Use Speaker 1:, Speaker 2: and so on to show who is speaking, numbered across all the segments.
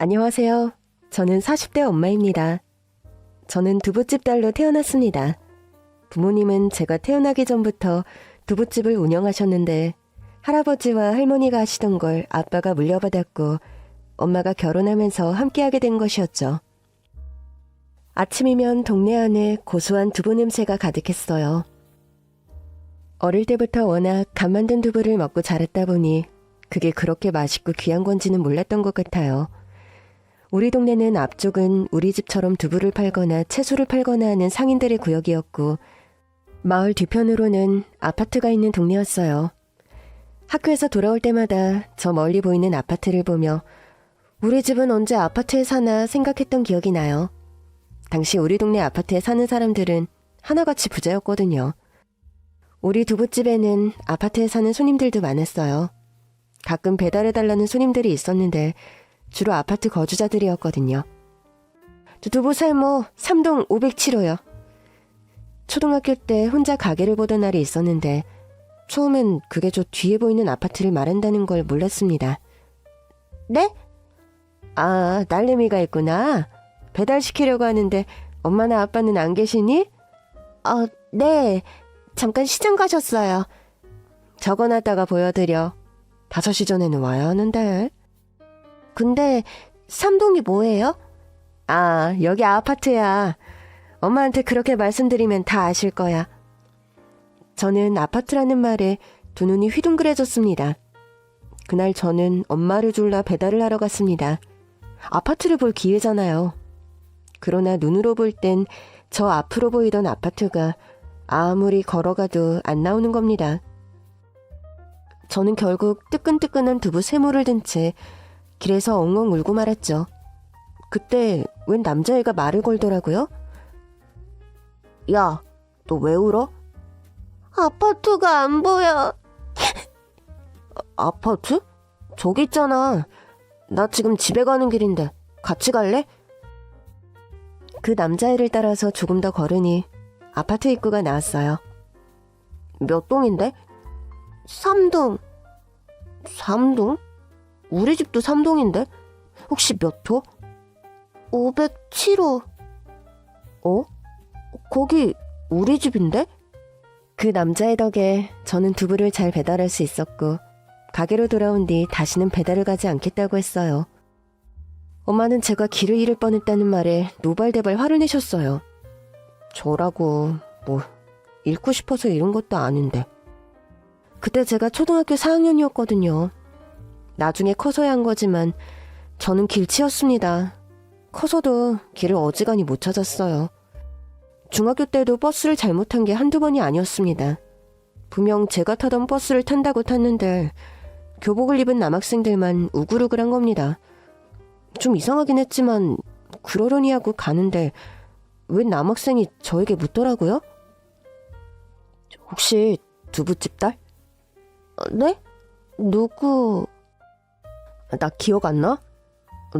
Speaker 1: 안녕하세요. 저는 40대 엄마입니다. 저는 두부집 딸로 태어났습니다. 부모님은 제가 태어나기 전부터 두부집을 운영하셨는데 할아버지와 할머니가 하시던 걸 아빠가 물려받았고 엄마가 결혼하면서 함께하게 된 것이었죠. 아침이면 동네 안에 고소한 두부 냄새가 가득했어요. 어릴 때부터 워낙 간 만든 두부를 먹고 자랐다 보니 그게 그렇게 맛있고 귀한 건지는 몰랐던 것 같아요. 우리 동네는 앞쪽은 우리 집처럼 두부를 팔거나 채소를 팔거나 하는 상인들의 구역이었고 마을 뒤편으로는 아파트가 있는 동네였어요. 학교에서 돌아올 때마다 저 멀리 보이는 아파트를 보며 우리 집은 언제 아파트에 사나 생각했던 기억이 나요. 당시 우리 동네 아파트에 사는 사람들은 하나같이 부자였거든요. 우리 두부집에는 아파트에 사는 손님들도 많았어요. 가끔 배달해달라는 손님들이 있었는데 주로 아파트 거주자들이었거든요. 두부 삶어 3동 507호요. 초등학교 때 혼자 가게를 보던 날이 있었는데 처음엔 그게 저 뒤에 보이는 아파트를 말한다는 걸 몰랐습니다. 네? 아, 딸내미가 있구나. 배달시키려고 하는데 엄마나 아빠는 안 계시니? 네. 잠깐 시장 가셨어요. 적어놨다가 보여드려. 5시 전에는 와야 하는데. 근데 3동이 뭐예요? 아, 여기 아파트야. 엄마한테 그렇게 말씀드리면 다 아실 거야. 저는 아파트라는 말에 두 눈이 휘둥그레졌습니다. 그날 저는 엄마를 졸라 배달을 하러 갔습니다. 아파트를 볼 기회잖아요. 그러나 눈으로 볼 땐 저 앞으로 보이던 아파트가 아무리 걸어가도 안 나오는 겁니다. 저는 결국 뜨끈뜨끈한 두부 세모를 든 채 길에서 엉엉 울고 말았죠. 그때 웬 남자애가 말을 걸더라고요. 야, 너 왜 울어? 아파트가 안 보여. 아파트? 저기 있잖아. 나 지금 집에 가는 길인데 같이 갈래? 그 남자애를 따라서 조금 더 걸으니 아파트 입구가 나왔어요. 몇 동인데? 3동. 3동? 우리 집도 3동인데? 혹시 몇 호? 507호. 어? 거기 우리 집인데? 그 남자의 덕에 저는 두부를 잘 배달할 수 있었고 가게로 돌아온 뒤 다시는 배달을 가지 않겠다고 했어요. 엄마는 제가 길을 잃을 뻔했다는 말에 노발대발 화를 내셨어요. 저라고 뭐 잃고 싶어서 잃은 것도 아닌데. 그때 제가 초등학교 4학년이었거든요. 나중에 커서야 한 거지만 저는 길치였습니다. 커서도 길을 어지간히 못 찾았어요. 중학교 때도 버스를 잘못한 게 한두 번이 아니었습니다. 분명 제가 타던 버스를 탄다고 탔는데 교복을 입은 남학생들만 우글우글한 겁니다. 좀 이상하긴 했지만 그러려니 하고 가는데 웬 남학생이 저에게 묻더라고요. 혹시 두부집 딸? 네? 누구? 나 기억 안 나?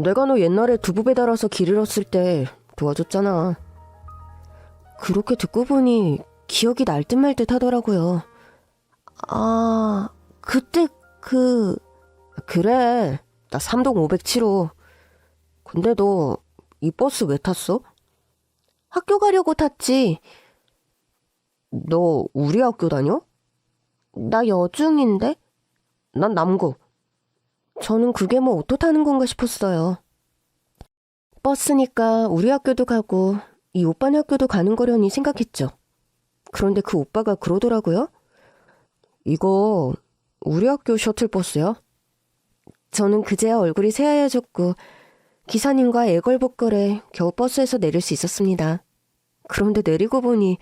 Speaker 1: 내가 너 옛날에 두부 배달 와서 길 잃었을 때 도와줬잖아. 그렇게 듣고 보니 기억이 날 듯 말 듯 하더라고요. 아, 그때 그래. 나 3동 507호. 근데 너 이 버스 왜 탔어? 학교 가려고 탔지. 너 우리 학교 다녀? 나 여중인데? 난 남고. 저는 그게 뭐 오토 타는 건가 싶었어요. 버스니까 우리 학교도 가고 이 오빠네 학교도 가는 거려니 생각했죠. 그런데 그 오빠가 그러더라고요. 이거 우리 학교 셔틀버스야? 저는 그제야 얼굴이 새하얘졌고 기사님과 애걸복걸에 겨우 버스에서 내릴 수 있었습니다. 그런데 내리고 보니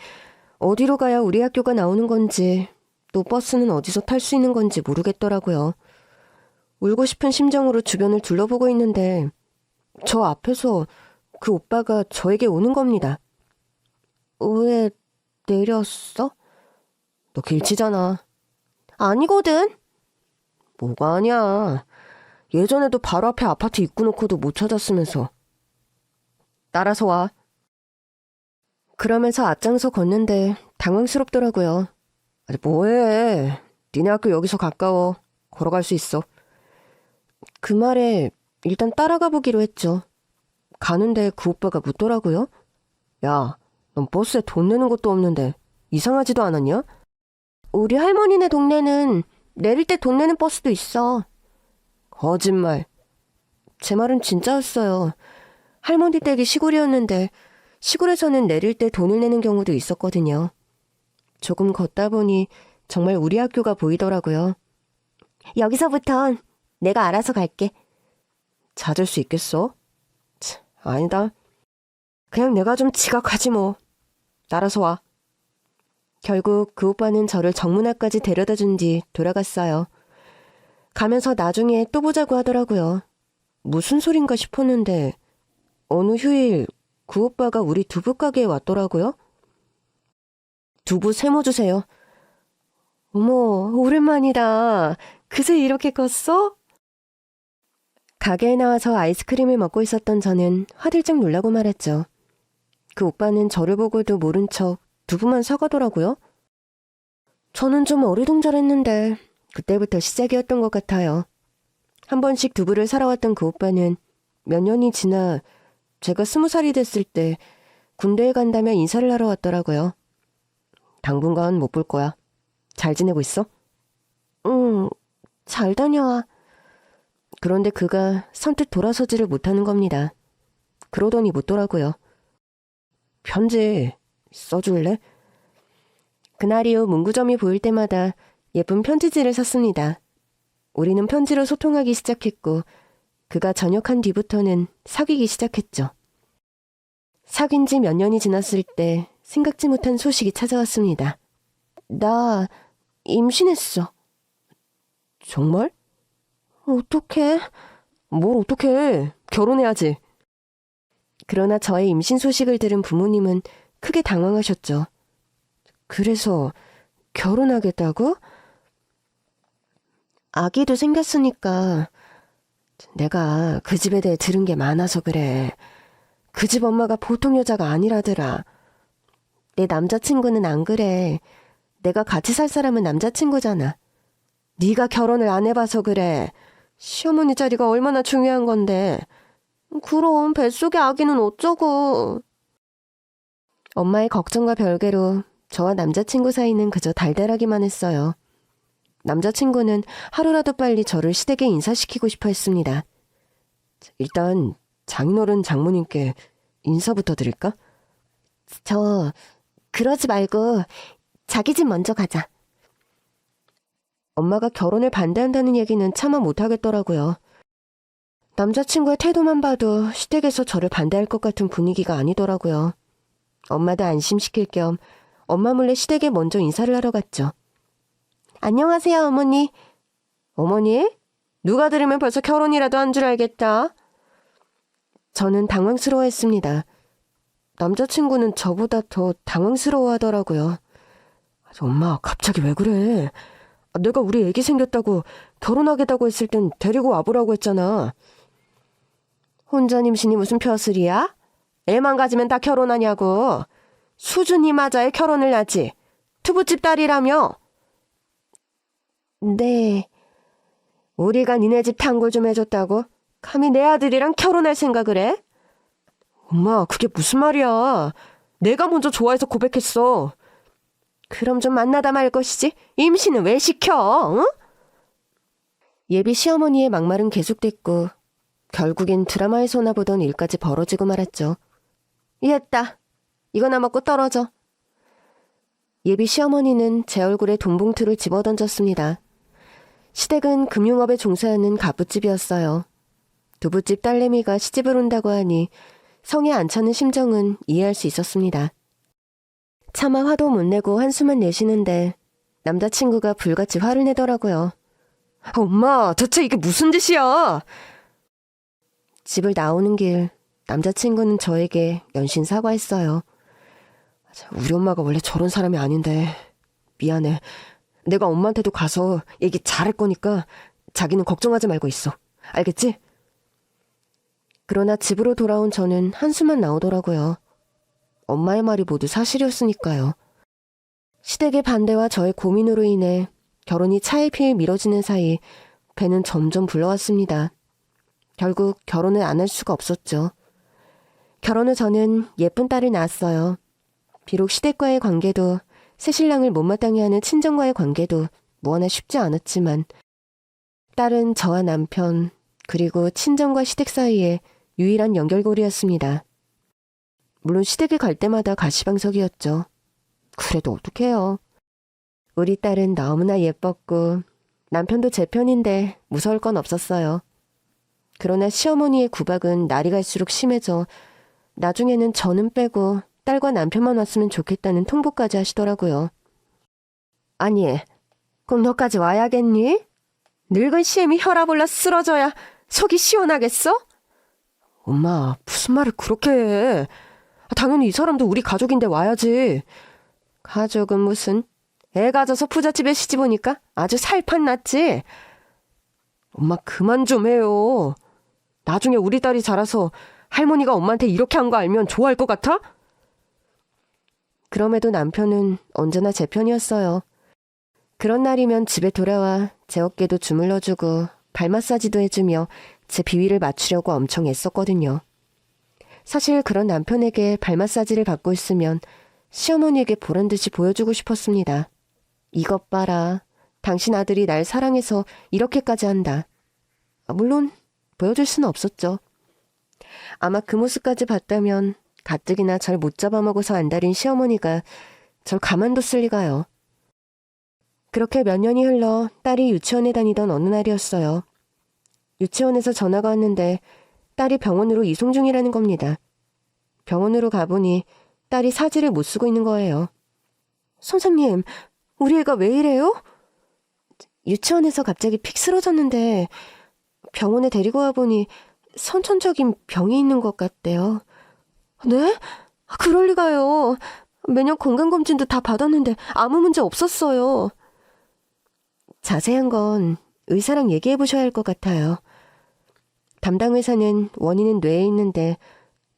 Speaker 1: 어디로 가야 우리 학교가 나오는 건지 또 버스는 어디서 탈 수 있는 건지 모르겠더라고요. 울고 싶은 심정으로 주변을 둘러보고 있는데 저 앞에서 그 오빠가 저에게 오는 겁니다. 왜 내렸어? 너 길치잖아. 아니거든. 뭐가 아니야. 예전에도 바로 앞에 아파트 입구 놓고도 못 찾았으면서. 따라서 와. 그러면서 앞장서 걷는데 당황스럽더라고요. 아니 뭐해. 니네 학교 여기서 가까워. 걸어갈 수 있어. 그 말에 일단 따라가 보기로 했죠. 가는데 그 오빠가 묻더라고요. 야, 넌 버스에 돈 내는 것도 없는데 이상하지도 않았냐? 우리 할머니네 동네는 내릴 때 돈 내는 버스도 있어. 거짓말. 제 말은 진짜였어요. 할머니 댁이 시골이었는데 시골에서는 내릴 때 돈을 내는 경우도 있었거든요. 조금 걷다 보니 정말 우리 학교가 보이더라고요. 여기서부턴 내가 알아서 갈게. 찾을 수 있겠어? 아니다. 그냥 내가 좀 지각하지 뭐. 따라서 와. 결국 그 오빠는 저를 정문 앞까지 데려다 준 뒤 돌아갔어요. 가면서 나중에 또 보자고 하더라고요. 무슨 소린가 싶었는데 어느 휴일 그 오빠가 우리 두부 가게에 왔더라고요. 두부 세모 주세요. 어머, 오랜만이다. 그새 이렇게 컸어? 가게에 나와서 아이스크림을 먹고 있었던 저는 화들짝 놀라고 말았죠. 그 오빠는 저를 보고도 모른 척 두부만 사가더라고요. 저는 좀 어리둥절했는데 그때부터 시작이었던 것 같아요. 한 번씩 두부를 사러 왔던 그 오빠는 몇 년이 지나 제가 20살이 됐을 때 군대에 간다며 인사를 하러 왔더라고요. 당분간 못 볼 거야. 잘 지내고 있어? 응, 잘 다녀와. 그런데 그가 선뜻 돌아서지를 못하는 겁니다. 그러더니 묻더라고요. 편지 써줄래? 그날 이후 문구점이 보일 때마다 예쁜 편지지를 샀습니다. 우리는 편지로 소통하기 시작했고 그가 전역한 뒤부터는 사귀기 시작했죠. 사귄 지 몇 년이 지났을 때 생각지 못한 소식이 찾아왔습니다. 나 임신했어. 정말? 어떡해? 뭘 어떡해? 결혼해야지. 그러나 저의 임신 소식을 들은 부모님은 크게 당황하셨죠. 그래서 결혼하겠다고? 아기도 생겼으니까 내가 그 집에 대해 들은 게 많아서 그래. 그 집 엄마가 보통 여자가 아니라더라. 내 남자친구는 안 그래. 내가 같이 살 사람은 남자친구잖아. 네가 결혼을 안 해봐서 그래. 시어머니 자리가 얼마나 중요한 건데. 그럼 뱃속의 아기는 어쩌고. 엄마의 걱정과 별개로 저와 남자친구 사이는 그저 달달하기만 했어요. 남자친구는 하루라도 빨리 저를 시댁에 인사시키고 싶어 했습니다. 일단 장인어른 장모님께 인사부터 드릴까? 그러지 말고 자기 집 먼저 가자. 엄마가 결혼을 반대한다는 얘기는 차마 못하겠더라고요. 남자친구의 태도만 봐도 시댁에서 저를 반대할 것 같은 분위기가 아니더라고요. 엄마도 안심시킬 겸 엄마 몰래 시댁에 먼저 인사를 하러 갔죠. 안녕하세요, 어머니. 어머니? 누가 들으면 벌써 결혼이라도 한 줄 알겠다. 저는 당황스러워했습니다. 남자친구는 저보다 더 당황스러워하더라고요. 엄마, 갑자기 왜 그래? 내가 우리 애기 생겼다고 결혼하겠다고 했을 땐 데리고 와보라고 했잖아. 혼전 임신이 무슨 벼슬이야? 애만 가지면 다 결혼하냐고. 수준이 맞아야 결혼을 하지. 두부집 딸이라며. 네. 우리가 니네 집 단골 좀 해줬다고? 감히 내 아들이랑 결혼할 생각을 해? 엄마, 그게 무슨 말이야. 내가 먼저 좋아해서 고백했어. 그럼 좀 만나다 말 것이지. 임신은 왜 시켜? 응? 예비 시어머니의 막말은 계속됐고 결국엔 드라마에서나 보던 일까지 벌어지고 말았죠. 이했다. 이거나 먹고 떨어져. 예비 시어머니는 제 얼굴에 돈봉투를 집어던졌습니다. 시댁은 금융업에 종사하는 가부집이었어요. 두부집 딸내미가 시집을 온다고 하니 성에 안 차는 심정은 이해할 수 있었습니다. 차마 화도 못 내고 한숨만 내쉬는데 남자친구가 불같이 화를 내더라고요. 엄마, 대체 이게 무슨 짓이야? 집을 나오는 길 남자친구는 저에게 연신 사과했어요. 우리 엄마가 원래 저런 사람이 아닌데 미안해. 내가 엄마한테도 가서 얘기 잘할 거니까 자기는 걱정하지 말고 있어. 알겠지? 그러나 집으로 돌아온 저는 한숨만 나오더라고요. 엄마의 말이 모두 사실이었으니까요. 시댁의 반대와 저의 고민으로 인해 결혼이 차일피일 미뤄지는 사이 배는 점점 불러왔습니다. 결국 결혼을 안 할 수가 없었죠. 결혼 후 저는 예쁜 딸을 낳았어요. 비록 시댁과의 관계도 새신랑을 못마땅해 하는 친정과의 관계도 무언나 쉽지 않았지만 딸은 저와 남편 그리고 친정과 시댁 사이에 유일한 연결고리였습니다. 물론 시댁에 갈 때마다 가시방석이었죠. 그래도 어떡해요. 우리 딸은 너무나 예뻤고 남편도 제 편인데 무서울 건 없었어요. 그러나 시어머니의 구박은 날이 갈수록 심해져 나중에는 저는 빼고 딸과 남편만 왔으면 좋겠다는 통보까지 하시더라고요. 아니, 꼭 너까지 와야겠니? 늙은 시엠이 혈압 올라 쓰러져야 속이 시원하겠어? 엄마, 무슨 말을 그렇게 해. 당연히 이 사람도 우리 가족인데 와야지. 가족은 무슨? 애 가져서 부잣집에 시집 오니까 아주 살판 났지? 엄마 그만 좀 해요. 나중에 우리 딸이 자라서 할머니가 엄마한테 이렇게 한 거 알면 좋아할 것 같아? 그럼에도 남편은 언제나 제 편이었어요. 그런 날이면 집에 돌아와 제 어깨도 주물러주고 발 마사지도 해주며 제 비위를 맞추려고 엄청 애썼거든요. 사실 그런 남편에게 발 마사지를 받고 있으면 시어머니에게 보란 듯이 보여주고 싶었습니다. 이것 봐라. 당신 아들이 날 사랑해서 이렇게까지 한다. 물론 보여줄 수는 없었죠. 아마 그 모습까지 봤다면 가뜩이나 절 못 잡아먹어서 안달인 시어머니가 절 가만뒀을 리가요. 그렇게 몇 년이 흘러 딸이 유치원에 다니던 어느 날이었어요. 유치원에서 전화가 왔는데 딸이 병원으로 이송 중이라는 겁니다. 병원으로 가보니 딸이 사지를 못 쓰고 있는 거예요. 선생님, 우리 애가 왜 이래요? 유치원에서 갑자기 픽 쓰러졌는데 병원에 데리고 와보니 선천적인 병이 있는 것 같대요. 네? 그럴 리가요. 매년 건강검진도 다 받았는데 아무 문제 없었어요. 자세한 건 의사랑 얘기해 보셔야 할 것 같아요. 담당 의사는 원인은 뇌에 있는데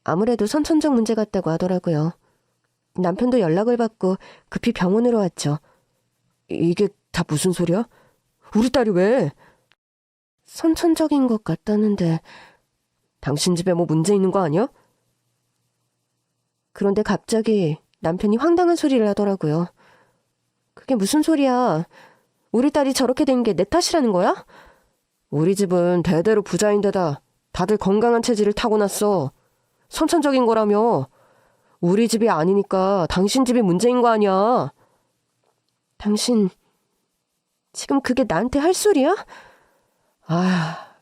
Speaker 1: 아무래도 선천적 문제 같다고 하더라고요. 남편도 연락을 받고 급히 병원으로 왔죠. 이게 다 무슨 소리야? 우리 딸이 왜? 선천적인 것 같다는데 당신 집에 뭐 문제 있는 거 아니야? 그런데 갑자기 남편이 황당한 소리를 하더라고요. 그게 무슨 소리야? 우리 딸이 저렇게 된 게 내 탓이라는 거야? 우리 집은 대대로 부자인데다 다들 건강한 체질을 타고났어. 선천적인 거라며. 우리 집이 아니니까 당신 집이 문제인 거 아니야. 당신 지금 그게 나한테 할 소리야?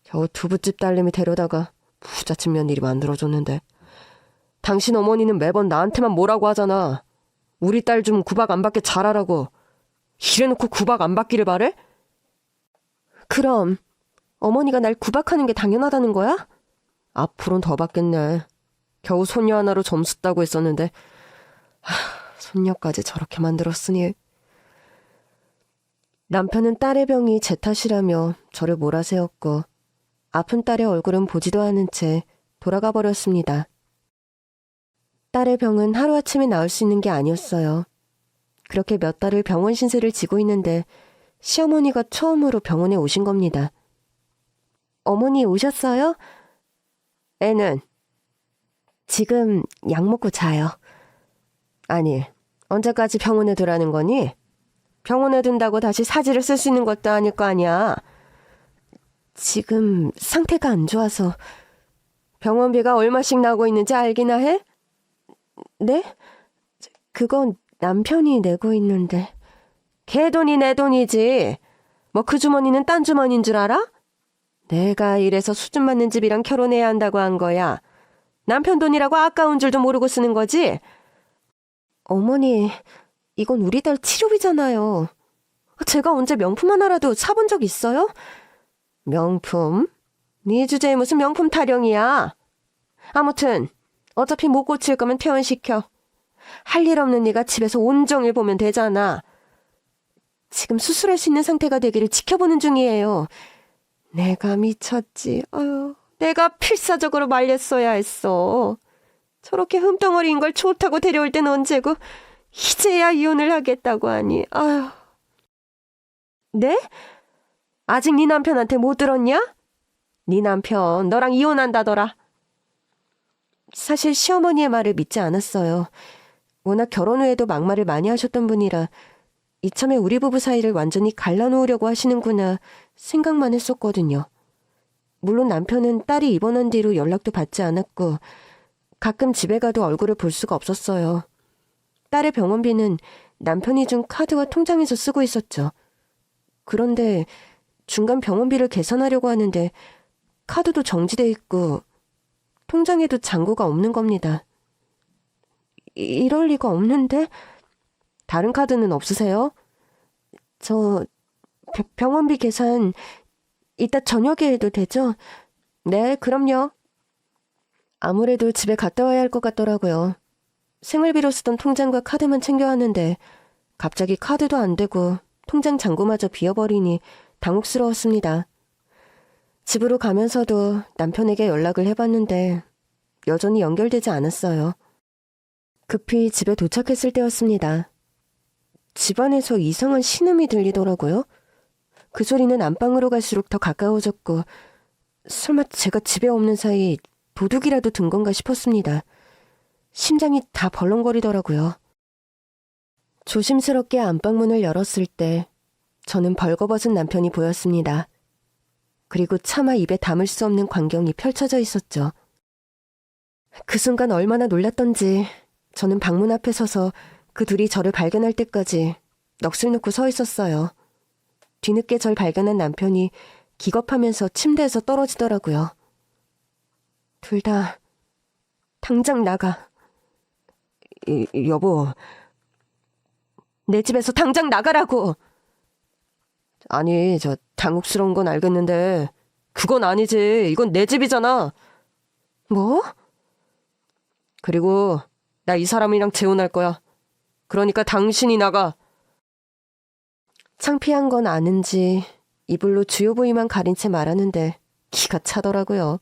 Speaker 1: 겨우 두부집 딸내미 데려다가 부잣집 며느리 만들어줬는데. 당신 어머니는 매번 나한테만 뭐라고 하잖아. 우리 딸 좀 구박 안 받게 잘하라고. 이래놓고 구박 안 받기를 바래? 그럼 어머니가 날 구박하는 게 당연하다는 거야? 앞으로는 더 받겠네. 겨우 손녀 하나로 점수 따고 했었는데 손녀까지 저렇게 만들었으니. 남편은 딸의 병이 제 탓이라며 저를 몰아세웠고 아픈 딸의 얼굴은 보지도 않은 채 돌아가 버렸습니다. 딸의 병은 하루아침에 나을 수 있는 게 아니었어요. 그렇게 몇 달을 병원 신세를 지고 있는데 시어머니가 처음으로 병원에 오신 겁니다. 어머니 오셨어요? 애는? 지금 약 먹고 자요. 아니, 언제까지 병원에 두라는 거니? 병원에 둔다고 다시 사지를 쓸 수 있는 것도 아닐 거 아니야. 지금 상태가 안 좋아서. 병원비가 얼마씩 나고 있는지 알기나 해? 네? 그건 남편이 내고 있는데. 걔 돈이 내 돈이지. 뭐 그 주머니는 딴 주머니인 줄 알아? 내가 이래서 수준 맞는 집이랑 결혼해야 한다고 한 거야. 남편 돈이라고 아까운 줄도 모르고 쓰는 거지? 어머니, 이건 우리 딸 치료비잖아요. 제가 언제 명품 하나라도 사본 적 있어요? 명품? 네 주제에 무슨 명품 타령이야. 아무튼 어차피 못 고칠 거면 퇴원시켜. 할 일 없는 네가 집에서 온종일 보면 되잖아. 지금 수술할 수 있는 상태가 되기를 지켜보는 중이에요. 내가 미쳤지. 내가 필사적으로 말렸어야 했어. 저렇게 흠덩어리인 걸 좋다고 데려올 땐 언제고 이제야 이혼을 하겠다고 하니. 네? 아직 네 남편한테 못 들었냐? 네 남편 너랑 이혼한다더라. 사실 시어머니의 말을 믿지 않았어요. 워낙 결혼 후에도 막말을 많이 하셨던 분이라 이참에 우리 부부 사이를 완전히 갈라놓으려고 하시는구나 생각만 했었거든요. 물론 남편은 딸이 입원한 뒤로 연락도 받지 않았고 가끔 집에 가도 얼굴을 볼 수가 없었어요. 딸의 병원비는 남편이 준 카드와 통장에서 쓰고 있었죠. 그런데 중간 병원비를 계산하려고 하는데 카드도 정지돼 있고 통장에도 잔고가 없는 겁니다. 이럴 리가 없는데? 다른 카드는 없으세요? 저 병원비 계산 이따 저녁에 해도 되죠? 네, 그럼요. 아무래도 집에 갔다 와야 할 것 같더라고요. 생활비로 쓰던 통장과 카드만 챙겨왔는데 갑자기 카드도 안 되고 통장 잔고마저 비어버리니 당혹스러웠습니다. 집으로 가면서도 남편에게 연락을 해봤는데 여전히 연결되지 않았어요. 급히 집에 도착했을 때였습니다. 집안에서 이상한 신음이 들리더라고요. 그 소리는 안방으로 갈수록 더 가까워졌고 설마 제가 집에 없는 사이 도둑이라도 든 건가 싶었습니다. 심장이 다 벌렁거리더라고요. 조심스럽게 안방문을 열었을 때 저는 벌거벗은 남편이 보였습니다. 그리고 차마 입에 담을 수 없는 광경이 펼쳐져 있었죠. 그 순간 얼마나 놀랐던지 저는 방문 앞에 서서 그 둘이 저를 발견할 때까지 넋을 놓고 서 있었어요. 뒤늦게 절 발견한 남편이 기겁하면서 침대에서 떨어지더라고요. 둘 다 당장 나가. 여보. 내 집에서 당장 나가라고. 아니, 저 당혹스러운 건 알겠는데 그건 아니지. 이건 내 집이잖아. 뭐? 그리고 나 이 사람이랑 재혼할 거야. 그러니까 당신이 나가. 창피한 건 아는지 이불로 주요 부위만 가린 채 말하는데 기가 차더라고요.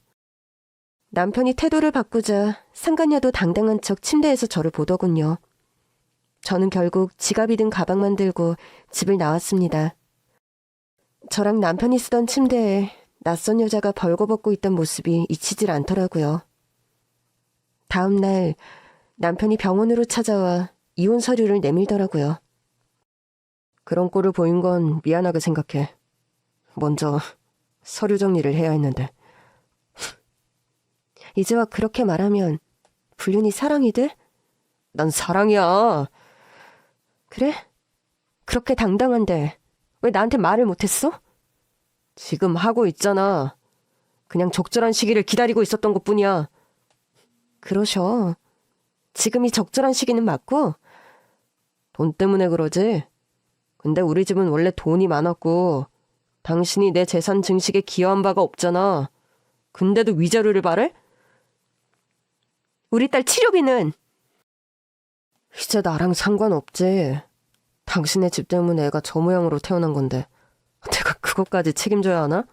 Speaker 1: 남편이 태도를 바꾸자 상간녀도 당당한 척 침대에서 저를 보더군요. 저는 결국 지갑이든 가방만 들고 집을 나왔습니다. 저랑 남편이 쓰던 침대에 낯선 여자가 벌거벗고 있던 모습이 잊히질 않더라고요. 다음 날 남편이 병원으로 찾아와 이혼 서류를 내밀더라고요. 그런 꼴을 보인 건 미안하게 생각해. 먼저 서류 정리를 해야 했는데. 이제 와 그렇게 말하면 불륜이 사랑이 돼? 난 사랑이야. 그래? 그렇게 당당한데 왜 나한테 말을 못했어? 지금 하고 있잖아. 그냥 적절한 시기를 기다리고 있었던 것뿐이야. 그러셔. 지금이 적절한 시기는 맞고? 돈 때문에 그러지. 근데 우리 집은 원래 돈이 많았고 당신이 내 재산 증식에 기여한 바가 없잖아. 근데도 위자료를 바래? 우리 딸 치료비는? 이제 나랑 상관없지. 당신의 집 때문에 애가 저 모양으로 태어난 건데 내가 그것까지 책임져야 하나?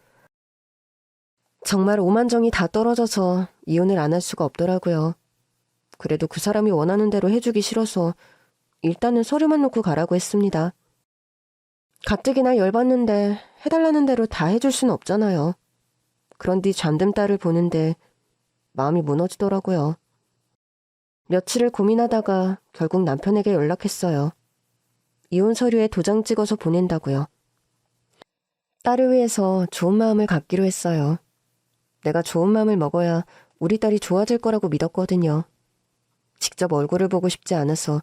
Speaker 1: 정말 오만정이 다 떨어져서 이혼을 안 할 수가 없더라고요. 그래도 그 사람이 원하는 대로 해주기 싫어서 일단은 서류만 놓고 가라고 했습니다. 가뜩이나 열받는데 해달라는 대로 다 해줄 수는 없잖아요. 그런 뒤 잠든 딸을 보는데 마음이 무너지더라고요. 며칠을 고민하다가 결국 남편에게 연락했어요. 이혼 서류에 도장 찍어서 보낸다고요. 딸을 위해서 좋은 마음을 갖기로 했어요. 내가 좋은 마음을 먹어야 우리 딸이 좋아질 거라고 믿었거든요. 직접 얼굴을 보고 싶지 않아서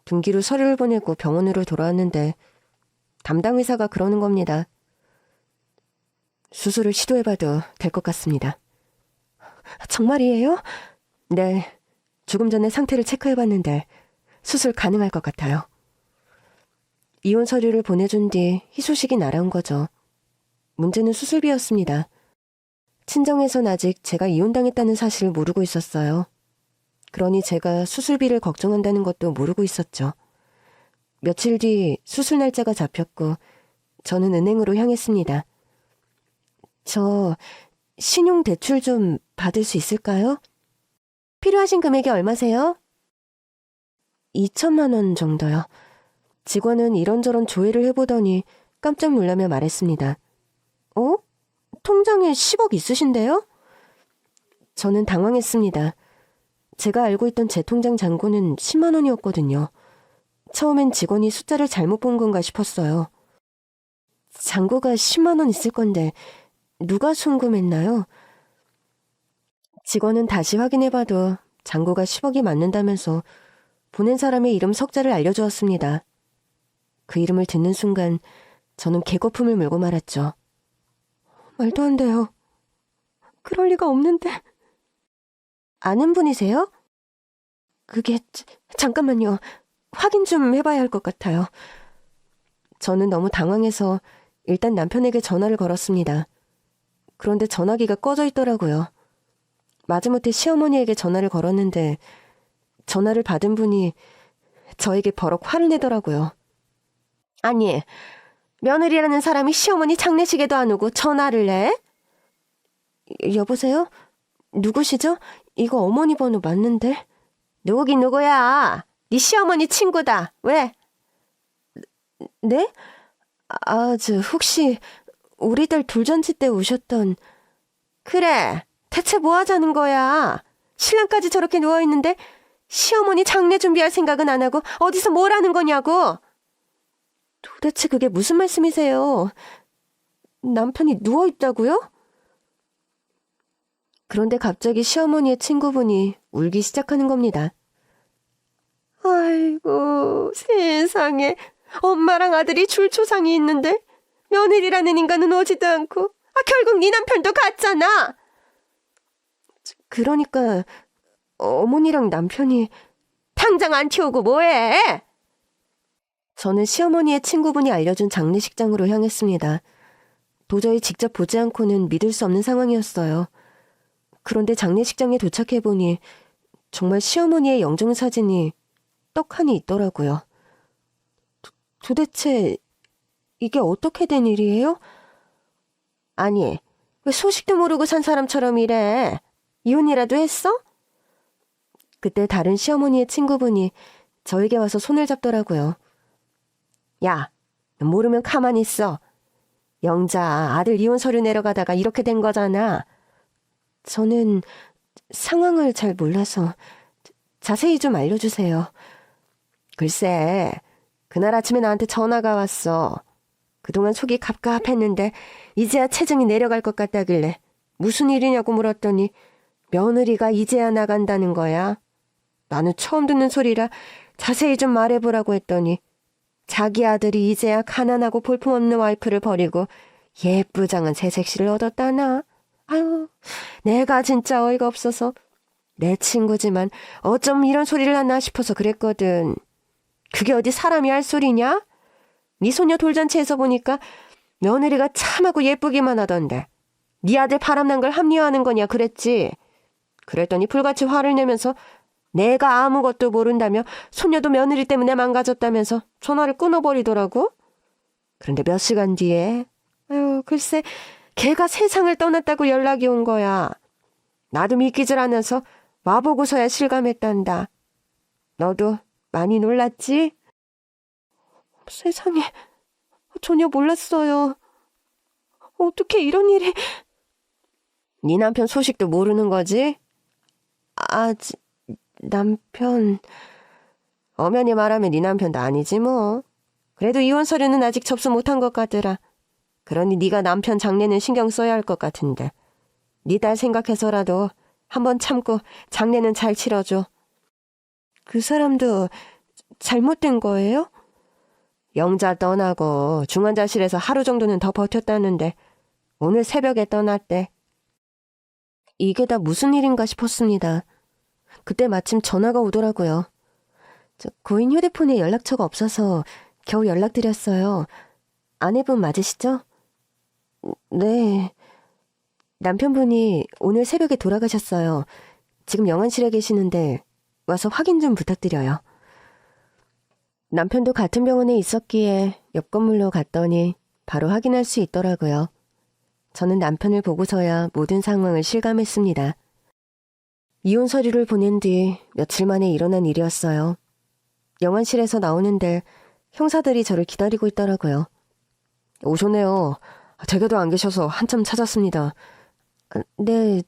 Speaker 1: 등기로 서류를 보내고 병원으로 돌아왔는데 담당 의사가 그러는 겁니다. 수술을 시도해봐도 될 것 같습니다. 정말이에요? 네. 조금 전에 상태를 체크해봤는데 수술 가능할 것 같아요. 이혼 서류를 보내준 뒤 희소식이 날아온 거죠. 문제는 수술비였습니다. 친정에선 아직 제가 이혼당했다는 사실을 모르고 있었어요. 그러니 제가 수술비를 걱정한다는 것도 모르고 있었죠. 며칠 뒤 수술 날짜가 잡혔고 저는 은행으로 향했습니다. 저 신용 대출 좀 받을 수 있을까요? 필요하신 금액이 얼마세요? 2천만 원 정도요. 직원은 이런저런 조회를 해보더니 깜짝 놀라며 말했습니다. 어? 통장에 10억 있으신데요? 저는 당황했습니다. 제가 알고 있던 제 통장 잔고는 10만 원이었거든요. 처음엔 직원이 숫자를 잘못 본 건가 싶었어요. 잔고가 10만 원 있을 건데 누가 송금했나요? 직원은 다시 확인해봐도 잔고가 10억이 맞는다면서 보낸 사람의 이름 석자를 알려주었습니다. 그 이름을 듣는 순간 저는 개거품을 물고 말았죠. 말도 안 돼요. 그럴 리가 없는데. 아는 분이세요? 그게 잠깐만요. 확인 좀 해봐야 할 것 같아요. 저는 너무 당황해서 일단 남편에게 전화를 걸었습니다. 그런데 전화기가 꺼져 있더라고요. 마지못해 시어머니에게 전화를 걸었는데 전화를 받은 분이 저에게 버럭 화를 내더라고요. 아니, 며느리라는 사람이 시어머니 장례식에도 안 오고 전화를 해? 여보세요? 누구시죠? 이거 어머니 번호 맞는데? 누구긴 누구야? 네 시어머니 친구다. 왜? 네? 혹시 우리 딸 돌잔치 때 오셨던... 그래, 대체 뭐 하자는 거야? 신랑까지 저렇게 누워있는데 시어머니 장례 준비할 생각은 안 하고 어디서 뭘 하는 거냐고? 도대체 그게 무슨 말씀이세요? 남편이 누워있다고요? 그런데 갑자기 시어머니의 친구분이 울기 시작하는 겁니다. 아이고, 세상에. 엄마랑 아들이 줄초상이 있는데 며느리라는 인간은 오지도 않고 결국 네 남편도 갔잖아. 그러니까 어머니랑 남편이... 당장 안 튀우고 뭐해? 저는 시어머니의 친구분이 알려준 장례식장으로 향했습니다. 도저히 직접 보지 않고는 믿을 수 없는 상황이었어요. 그런데 장례식장에 도착해보니 정말 시어머니의 영정사진이 떡하니 있더라고요. 도대체 이게 어떻게 된 일이에요? 아니, 왜 소식도 모르고 산 사람처럼 이래? 이혼이라도 했어? 그때 다른 시어머니의 친구분이 저에게 와서 손을 잡더라고요. 야, 모르면 가만히 있어. 영자, 아들 이혼 서류 내려가다가 이렇게 된 거잖아. 저는 상황을 잘 몰라서 자세히 좀 알려주세요. 글쎄, 그날 아침에 나한테 전화가 왔어. 그동안 속이 갑갑했는데 이제야 체증이 내려갈 것 같다길래 무슨 일이냐고 물었더니 며느리가 이제야 나간다는 거야. 나는 처음 듣는 소리라 자세히 좀 말해보라고 했더니 자기 아들이 이제야 가난하고 볼품없는 와이프를 버리고 예쁘장한 새 색시를 얻었다나. 아유, 내가 진짜 어이가 없어서 내 친구지만 어쩜 이런 소리를 하나 싶어서 그랬거든. 그게 어디 사람이 할 소리냐? 네 소녀 돌잔치에서 보니까 며느리가 참하고 예쁘기만 하던데 네 아들 바람난 걸 합리화하는 거냐 그랬지. 그랬더니 불같이 화를 내면서 내가 아무것도 모른다며 소녀도 며느리 때문에 망가졌다면서 전화를 끊어버리더라고. 그런데 몇 시간 뒤에 글쎄 걔가 세상을 떠났다고 연락이 온 거야. 나도 믿기질 않아서 와보고서야 실감했단다. 너도 많이 놀랐지? 세상에, 전혀 몰랐어요. 어떻게 이런 일이... 네 남편 소식도 모르는 거지? 남편... 엄연히 말하면 네 남편도 아니지 뭐. 그래도 이혼 서류는 아직 접수 못한 것 같더라. 그러니 네가 남편 장례는 신경 써야 할 것 같은데 네 딸 생각해서라도 한번 참고 장례는 잘 치러줘. 그 사람도 잘못된 거예요? 영자 떠나고 중환자실에서 하루 정도는 더 버텼다는데 오늘 새벽에 떠났대. 이게 다 무슨 일인가 싶었습니다. 그때 마침 전화가 오더라고요. 고인 휴대폰에 연락처가 없어서 겨우 연락드렸어요. 아내분 맞으시죠? 네. 남편분이 오늘 새벽에 돌아가셨어요. 지금 영안실에 계시는데 와서 확인 좀 부탁드려요. 남편도 같은 병원에 있었기에 옆 건물로 갔더니 바로 확인할 수 있더라고요. 저는 남편을 보고서야 모든 상황을 실감했습니다. 이혼 서류를 보낸 뒤 며칠 만에 일어난 일이었어요. 영안실에서 나오는데 형사들이 저를 기다리고 있더라고요. 오셨네요. 댁에도 안 계셔서 한참 찾았습니다. 네,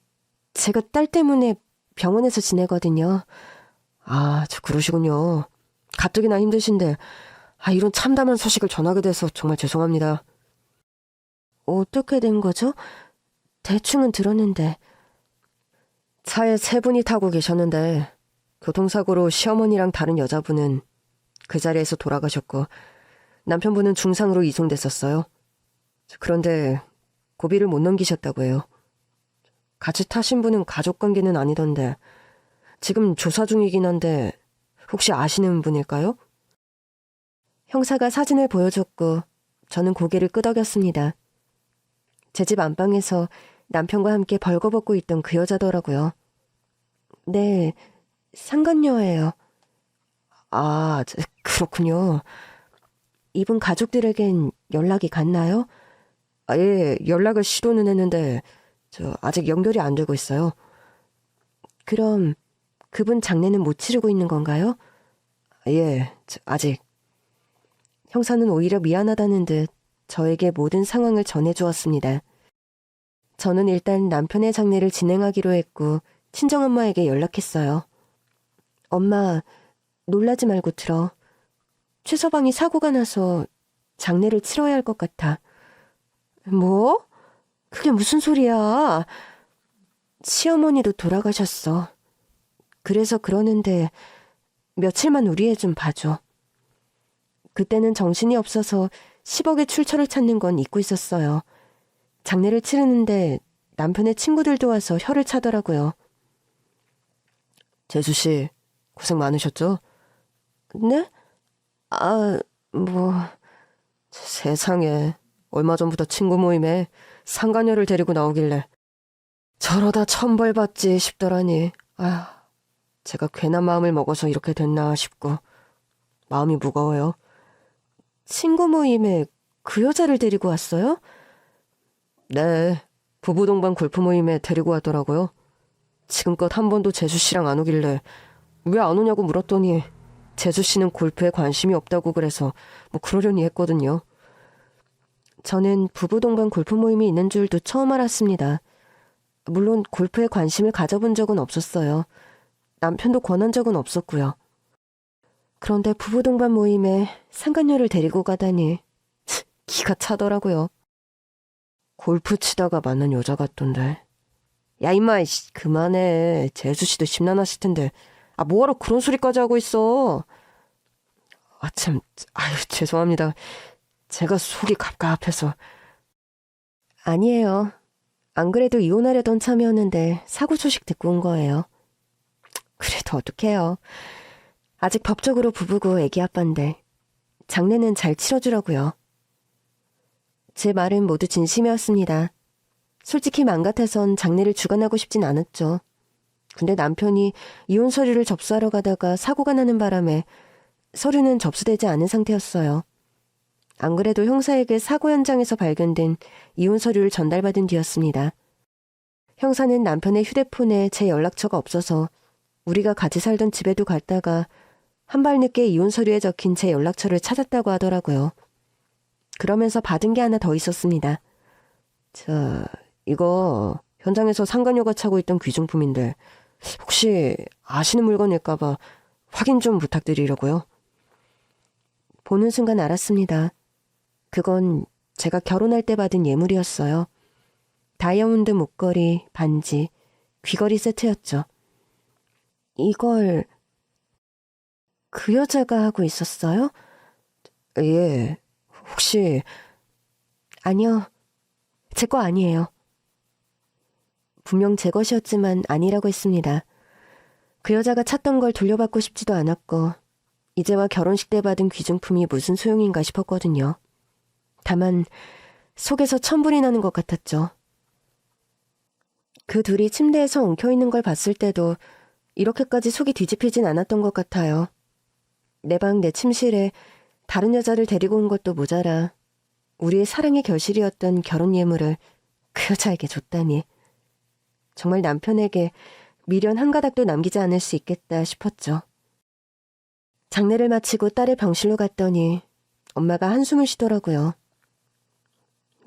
Speaker 1: 제가 딸 때문에 병원에서 지내거든요. 그러시군요. 가뜩이나 힘드신데, 이런 참담한 소식을 전하게 돼서 정말 죄송합니다. 어떻게 된 거죠? 대충은 들었는데. 차에 세 분이 타고 계셨는데, 교통사고로 시어머니랑 다른 여자분은 그 자리에서 돌아가셨고, 남편분은 중상으로 이송됐었어요. 그런데 고비를 못 넘기셨다고 해요. 같이 타신 분은 가족관계는 아니던데, 지금 조사 중이긴 한데 혹시 아시는 분일까요? 형사가 사진을 보여줬고 저는 고개를 끄덕였습니다. 제 집 안방에서 남편과 함께 벌거벗고 있던 그 여자더라고요. 네, 상간녀예요. 그렇군요. 이분 가족들에겐 연락이 갔나요? 예, 연락을 시도는 했는데 아직 연결이 안 되고 있어요. 그럼 그분 장례는 못 치르고 있는 건가요? 예, 아직. 형사는 오히려 미안하다는 듯 저에게 모든 상황을 전해주었습니다. 저는 일단 남편의 장례를 진행하기로 했고 친정엄마에게 연락했어요. 엄마, 놀라지 말고 들어. 최서방이 사고가 나서 장례를 치러야 할 것 같아. 뭐? 그게 무슨 소리야? 시어머니도 돌아가셨어. 그래서 그러는데 며칠만 우리 애 좀 봐줘. 그때는 정신이 없어서 10억의 출처를 찾는 건 잊고 있었어요. 장례를 치르는데 남편의 친구들도 와서 혀를 차더라고요. 재수씨, 고생 많으셨죠? 네? 뭐... 세상에, 얼마 전부터 친구 모임에 상간녀를 데리고 나오길래 저러다 천벌 받지 싶더라니. 제가 괜한 마음을 먹어서 이렇게 됐나 싶고 마음이 무거워요. 친구 모임에 그 여자를 데리고 왔어요? 네, 부부 동반 골프 모임에 데리고 왔더라고요. 지금껏 한 번도 재수씨랑 안 오길래 왜 안 오냐고 물었더니 재수씨는 골프에 관심이 없다고 그래서 뭐 그러려니 했거든요. 저는 부부 동반 골프 모임이 있는 줄도 처음 알았습니다. 물론 골프에 관심을 가져본 적은 없었어요. 남편도 권한 적은 없었고요. 그런데 부부 동반 모임에 상간녀를 데리고 가다니 기가 차더라고요. 골프 치다가 만난 여자 같던데. 야 임마, 그만해. 재수씨도 심란하실 텐데 뭐하러 그런 소리까지 하고 있어. 죄송합니다. 제가 속이 갑갑해서. 아니에요. 안 그래도 이혼하려던 참이었는데 사고 소식 듣고 온 거예요. 그래도 어떡해요. 아직 법적으로 부부고 애기 아빠인데 장례는 잘 치러주라고요. 제 말은 모두 진심이었습니다. 솔직히 맘 같아선 장례를 주관하고 싶진 않았죠. 근데 남편이 이혼 서류를 접수하러 가다가 사고가 나는 바람에 서류는 접수되지 않은 상태였어요. 안 그래도 형사에게 사고 현장에서 발견된 이혼 서류를 전달받은 뒤였습니다. 형사는 남편의 휴대폰에 제 연락처가 없어서 우리가 같이 살던 집에도 갔다가 한 발 늦게 이혼 서류에 적힌 제 연락처를 찾았다고 하더라고요. 그러면서 받은 게 하나 더 있었습니다. 이거 현장에서 상간녀가 차고 있던 귀중품인데 혹시 아시는 물건일까봐 확인 좀 부탁드리려고요. 보는 순간 알았습니다. 그건 제가 결혼할 때 받은 예물이었어요. 다이아몬드 목걸이, 반지, 귀걸이 세트였죠. 이걸 그 여자가 하고 있었어요? 예, 혹시... 아니요, 제 거 아니에요. 분명 제 것이었지만 아니라고 했습니다. 그 여자가 찾던 걸 돌려받고 싶지도 않았고 이제와 결혼식 때 받은 귀중품이 무슨 소용인가 싶었거든요. 다만 속에서 천불이 나는 것 같았죠. 그 둘이 침대에서 엉켜있는 걸 봤을 때도 이렇게까지 속이 뒤집히진 않았던 것 같아요. 내 방 내 침실에 다른 여자를 데리고 온 것도 모자라 우리의 사랑의 결실이었던 결혼 예물을 그 여자에게 줬다니. 정말 남편에게 미련 한 가닥도 남기지 않을 수 있겠다 싶었죠. 장례를 마치고 딸의 병실로 갔더니 엄마가 한숨을 쉬더라고요.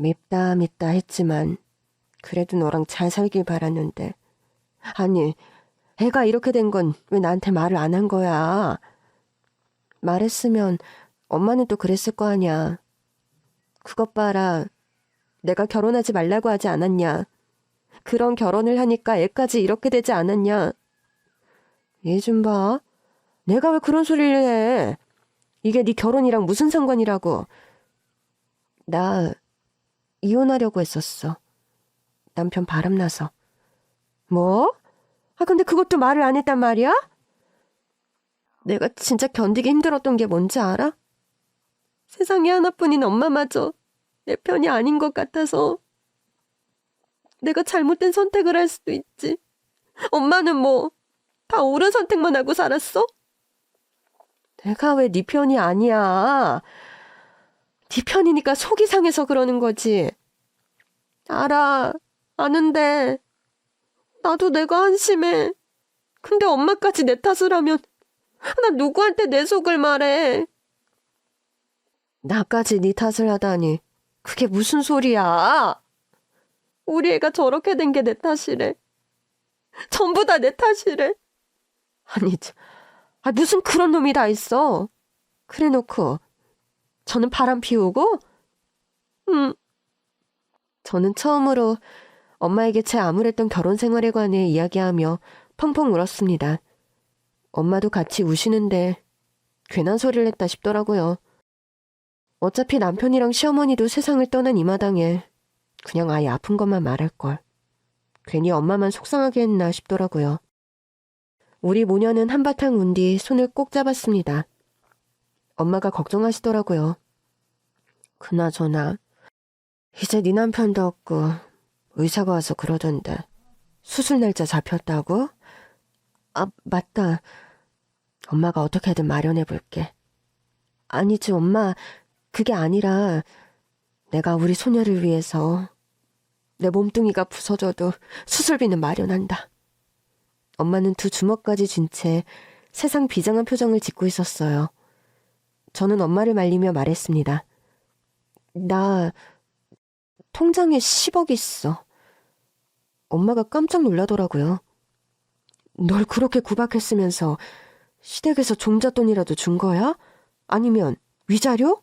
Speaker 1: 밉다 밉다 했지만 그래도 너랑 잘 살길 바랐는데. 아니, 애가 이렇게 된 건 왜 나한테 말을 안 한 거야? 말했으면 엄마는 또 그랬을 거 아니야. 그것 봐라. 내가 결혼하지 말라고 하지 않았냐. 그런 결혼을 하니까 애까지 이렇게 되지 않았냐. 얘 좀 봐. 내가 왜 그런 소리를 해. 이게 네 결혼이랑 무슨 상관이라고. 나 이혼하려고 했었어. 남편 바람나서. 뭐? 아, 근데 그것도 말을 안 했단 말이야? 내가 진짜 견디기 힘들었던 게 뭔지 알아? 세상에 하나뿐인 엄마마저 내 편이 아닌 것 같아서. 내가 잘못된 선택을 할 수도 있지. 엄마는 뭐 다 옳은 선택만 하고 살았어? 내가 왜 네 편이 아니야. 네 편이니까 속이 상해서 그러는 거지. 알아. 아는데 나도 내가 한심해. 근데 엄마까지 내 탓을 하면 나 누구한테 내 속을 말해. 나까지 네 탓을 하다니 그게 무슨 소리야. 우리 애가 저렇게 된 게 내 탓이래. 전부 다 내 탓이래. 아니, 무슨 그런 놈이 다 있어. 그래 놓고 저는 바람 피우고? 저는 처음으로 엄마에게 제 암울했던 결혼 생활에 관해 이야기하며 펑펑 울었습니다. 엄마도 같이 우시는데 괜한 소리를 했다 싶더라고요. 어차피 남편이랑 시어머니도 세상을 떠난 이 마당에 그냥 아예 아픈 것만 말할걸. 괜히 엄마만 속상하게 했나 싶더라고요. 우리 모녀는 한바탕 운 뒤 손을 꼭 잡았습니다. 엄마가 걱정하시더라고요. 그나저나 이제 네 남편도 없고 의사가 와서 그러던데 수술 날짜 잡혔다고? 아, 맞다. 엄마가 어떻게든 마련해볼게. 아니지, 엄마. 그게 아니라 내가 우리 소녀를 위해서 내 몸뚱이가 부서져도 수술비는 마련한다. 엄마는 두 주먹까지 쥔 채 세상 비장한 표정을 짓고 있었어요. 저는 엄마를 말리며 말했습니다. 나 통장에 10억 있어. 엄마가 깜짝 놀라더라고요. 널 그렇게 구박했으면서 시댁에서 종잣돈이라도 준 거야? 아니면 위자료?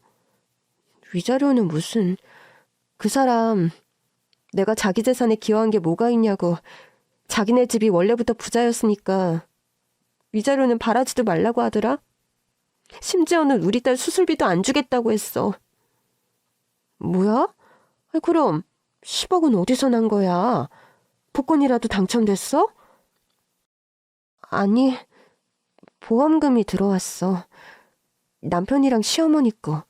Speaker 1: 위자료는 무슨... 그 사람 내가 자기 재산에 기여한 게 뭐가 있냐고. 자기네 집이 원래부터 부자였으니까 위자료는 바라지도 말라고 하더라. 심지어는 우리 딸 수술비도 안 주겠다고 했어. 뭐야? 그럼 10억은 어디서 난 거야? 복권이라도 당첨됐어? 아니, 보험금이 들어왔어. 남편이랑 시어머니 거.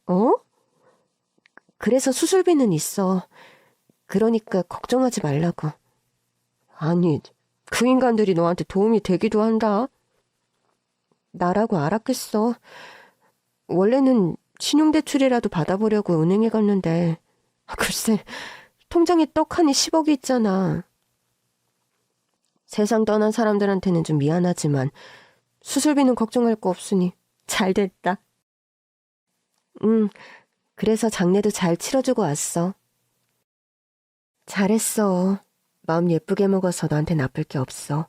Speaker 1: 어? 그래서 수술비는 있어. 그러니까 걱정하지 말라고. 아니, 그 인간들이 너한테 도움이 되기도 한다. 나라고 알았겠어. 원래는 신용대출이라도 받아보려고 은행에 갔는데 글쎄, 통장에 떡하니 10억이 있잖아. 세상 떠난 사람들한테는 좀 미안하지만 수술비는 걱정할 거 없으니 잘 됐다. 그래서 장례도 잘 치러주고 왔어. 잘했어. 마음 예쁘게 먹어서 너한테 나쁠 게 없어.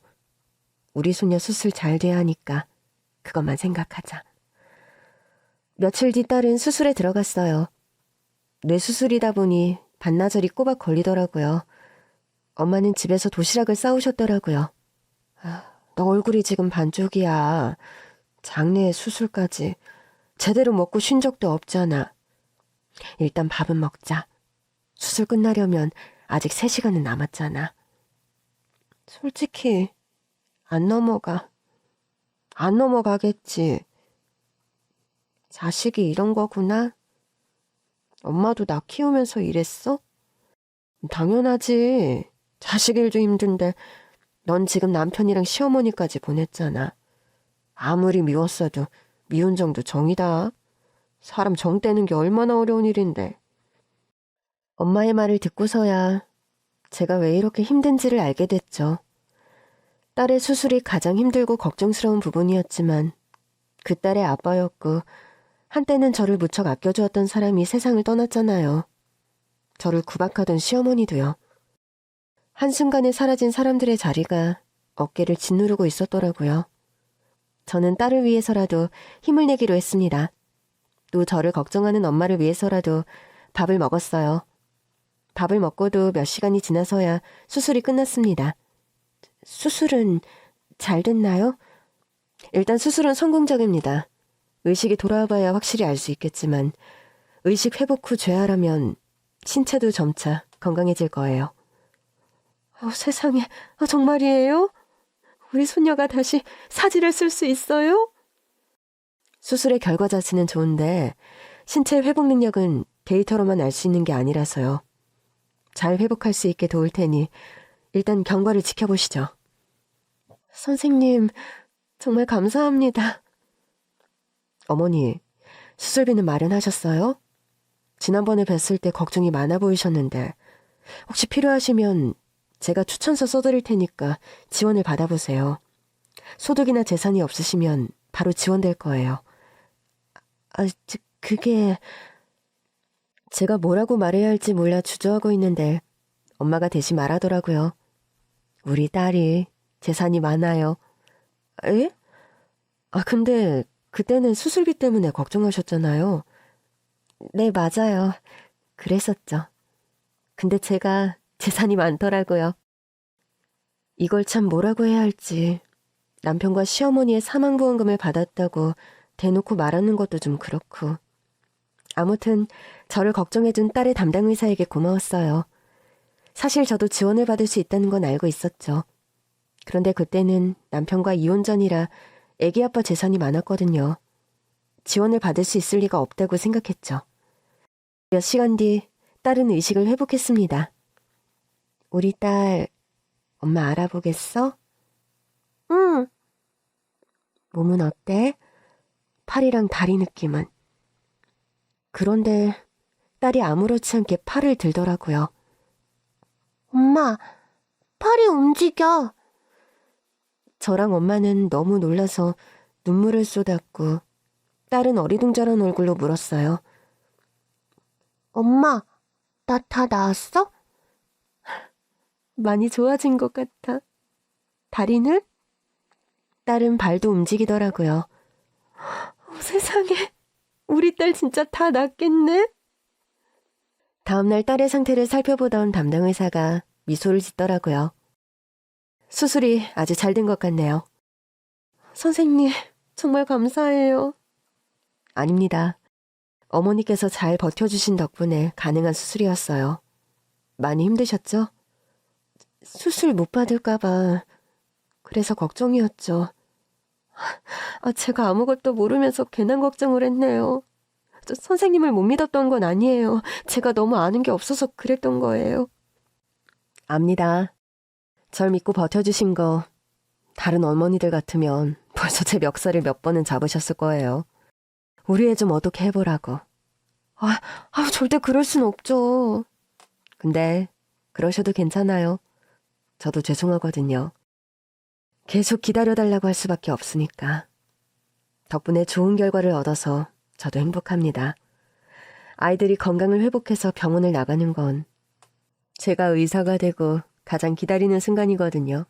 Speaker 1: 우리 소녀 수술 잘 돼야 하니까 그것만 생각하자. 며칠 뒤 딸은 수술에 들어갔어요. 뇌수술이다 보니 반나절이 꼬박 걸리더라고요. 엄마는 집에서 도시락을 싸우셨더라고요. 너 얼굴이 지금 반쪽이야. 장래에 수술까지. 제대로 먹고 쉰 적도 없잖아. 일단 밥은 먹자. 수술 끝나려면 아직 3시간은 남았잖아. 솔직히 안 넘어가. 안 넘어가겠지. 자식이 이런 거구나. 엄마도 나 키우면서 이랬어? 당연하지. 자식 일도 힘든데 넌 지금 남편이랑 시어머니까지 보냈잖아. 아무리 미웠어도 미운 정도 정이다. 사람 정 떼는 게 얼마나 어려운 일인데. 엄마의 말을 듣고서야 제가 왜 이렇게 힘든지를 알게 됐죠. 딸의 수술이 가장 힘들고 걱정스러운 부분이었지만 그 딸의 아빠였고 한때는 저를 무척 아껴주었던 사람이 세상을 떠났잖아요. 저를 구박하던 시어머니도요. 한순간에 사라진 사람들의 자리가 어깨를 짓누르고 있었더라고요. 저는 딸을 위해서라도 힘을 내기로 했습니다. 또 저를 걱정하는 엄마를 위해서라도 밥을 먹었어요. 밥을 먹고도 몇 시간이 지나서야 수술이 끝났습니다. 수술은 잘 됐나요? 일단 수술은 성공적입니다. 의식이 돌아와 봐야 확실히 알 수 있겠지만 의식 회복 후 재활하면 신체도 점차 건강해질 거예요. 세상에, 정말이에요? 우리 손녀가 다시 사지를 쓸 수 있어요? 수술의 결과 자체는 좋은데 신체 회복 능력은 데이터로만 알 수 있는 게 아니라서요. 잘 회복할 수 있게 도울 테니 일단 경과를 지켜보시죠. 선생님, 정말 감사합니다. 어머니, 수술비는 마련하셨어요? 지난번에 뵀을 때 걱정이 많아 보이셨는데 혹시 필요하시면 제가 추천서 써드릴 테니까 지원을 받아보세요. 소득이나 재산이 없으시면 바로 지원될 거예요. 그게... 제가 뭐라고 말해야 할지 몰라 주저하고 있는데 엄마가 대신 말하더라고요. 우리 딸이 재산이 많아요. 에? 근데 그때는 수술비 때문에 걱정하셨잖아요. 네, 맞아요. 그랬었죠. 근데 제가 재산이 많더라고요. 이걸 참 뭐라고 해야 할지. 남편과 시어머니의 사망보험금을 받았다고 대놓고 말하는 것도 좀 그렇고. 아무튼 저를 걱정해준 딸의 담당 의사에게 고마웠어요. 사실 저도 지원을 받을 수 있다는 건 알고 있었죠. 그런데 그때는 남편과 이혼 전이라 애기 아빠 재산이 많았거든요. 지원을 받을 수 있을 리가 없다고 생각했죠. 몇 시간 뒤 딸은 의식을 회복했습니다. 우리 딸, 엄마 알아보겠어? 응. 몸은 어때? 팔이랑 다리 느낌은? 그런데 딸이 아무렇지 않게 팔을 들더라고요. 엄마, 팔이 움직여. 저랑 엄마는 너무 놀라서 눈물을 쏟았고 딸은 어리둥절한 얼굴로 물었어요. 엄마, 나 다 나았어? 많이 좋아진 것 같아. 다리는? 딸은 발도 움직이더라고요. 세상에, 우리 딸 진짜 다 낫겠네? 다음날 딸의 상태를 살펴보던 담당 의사가 미소를 짓더라고요. 수술이 아주 잘 된 것 같네요. 선생님, 정말 감사해요. 아닙니다. 어머니께서 잘 버텨주신 덕분에 가능한 수술이었어요. 많이 힘드셨죠? 수술 못 받을까봐 그래서 걱정이었죠. 제가 아무것도 모르면서 괜한 걱정을 했네요. 선생님을 못 믿었던 건 아니에요. 제가 너무 아는 게 없어서 그랬던 거예요. 압니다. 절 믿고 버텨주신 거 다른 어머니들 같으면 벌써 제 멱살을 몇 번은 잡으셨을 거예요. 우리 애 좀 어떻게 해보라고. 절대 그럴 순 없죠. 근데 그러셔도 괜찮아요. 저도 죄송하거든요. 계속 기다려달라고 할 수밖에 없으니까. 덕분에 좋은 결과를 얻어서 저도 행복합니다. 아이들이 건강을 회복해서 병원을 나가는 건 제가 의사가 되고 가장 기다리는 순간이거든요.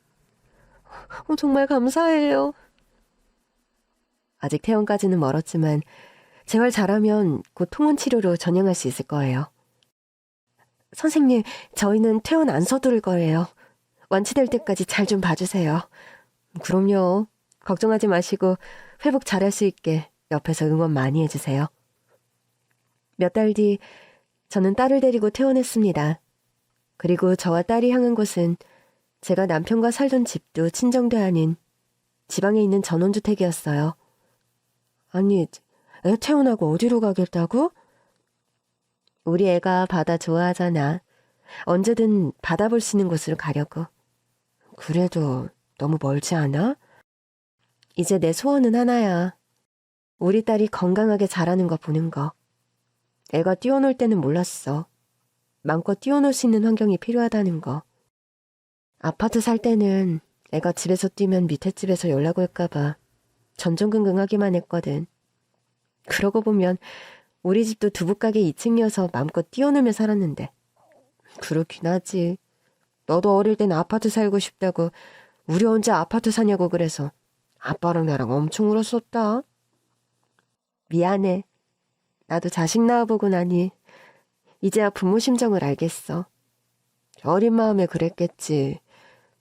Speaker 1: 정말 감사해요. 아직 퇴원까지는 멀었지만 재활 잘하면 곧 통원 치료로 전향할 수 있을 거예요. 선생님, 저희는 퇴원 안 서두를 거예요. 완치될 때까지 잘 좀 봐주세요. 그럼요. 걱정하지 마시고 회복 잘할 수 있게 옆에서 응원 많이 해주세요. 몇 달 뒤 저는 딸을 데리고 퇴원했습니다. 그리고 저와 딸이 향한 곳은 제가 남편과 살던 집도 친정도 아닌 지방에 있는 전원주택이었어요. 아니, 애 퇴원하고 어디로 가겠다고? 우리 애가 바다 좋아하잖아. 언제든 바다 볼 수 있는 곳으로 가려고. 그래도 너무 멀지 않아? 이제 내 소원은 하나야. 우리 딸이 건강하게 자라는 거 보는 거. 애가 뛰어놀 때는 몰랐어. 마음껏 뛰어놀 수 있는 환경이 필요하다는 거. 아파트 살 때는 애가 집에서 뛰면 밑에 집에서 연락 올까봐 전전긍긍하기만 했거든. 그러고 보면 우리 집도 두부가게 2층이어서 마음껏 뛰어놀며 살았는데 그렇긴 하지. 너도 어릴 땐 아파트 살고 싶다고 우리 언제 아파트 사냐고 그래서 아빠랑 나랑 엄청 울었었다. 미안해. 나도 자식 낳아보고 나니 이제야 부모 심정을 알겠어. 어린 마음에 그랬겠지.